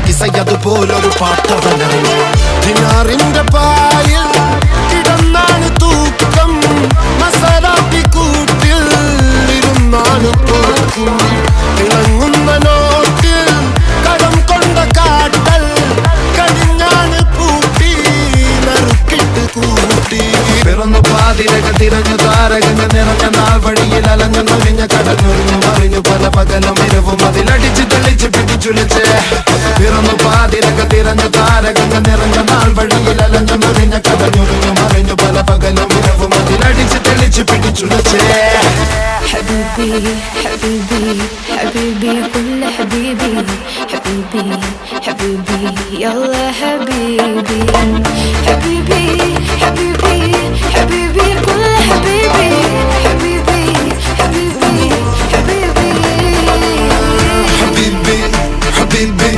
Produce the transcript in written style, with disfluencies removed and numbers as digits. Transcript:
കിസയതുപോലൊരു പാട്ടവനായി ദിനാറിന്റെ പായിൽ കിടന്നാണ് തൂക്കം മസറാത്തി കൂട്ടിൽ ഇരുന്നാണ് പോക്കും തിളങ്ങുന്ന നോട്ടിൽ കടം കൊണ്ട കാട്ടൽ കഴിഞ്ഞാണ് പൂട്ടി നറുക്കിട്ട് കൂട്ടി പിറന്നു പാതിരക തിരഞ്ഞു താരകങ്ങൾ നിറഞ്ഞ നാൾ വഴിയിൽ അലഞ്ഞു നൊലിഞ്ഞ കടഞ്ഞൊരിഞ്ഞു മറിഞ്ഞു പല പകലും ഇരവും അതിലടിച്ച് തെളിച്ച് പിടിച്ചുലച്ച് പിറന്നു പാതിരക തിരഞ്ഞു താരകങ്ങൾ നിറഞ്ഞ നാൾ വഴിയിൽ അലഞ്ഞു നൊലിഞ്ഞ കടഞ്ഞൊരിഞ്ഞു മറിഞ്ഞു പല പകലും ഇരവും അതിലടിച്ച് തെളിച്ച് പിടിച്ചുലച്ച് حبيبي حبيبي حبيبي كل حبيبي حبيبي حبيبي يلا حبيبي حبيبي حبيبي حبيبي كل حبيبي حبيبي حبيبي حبيبي حبيبي حبيبي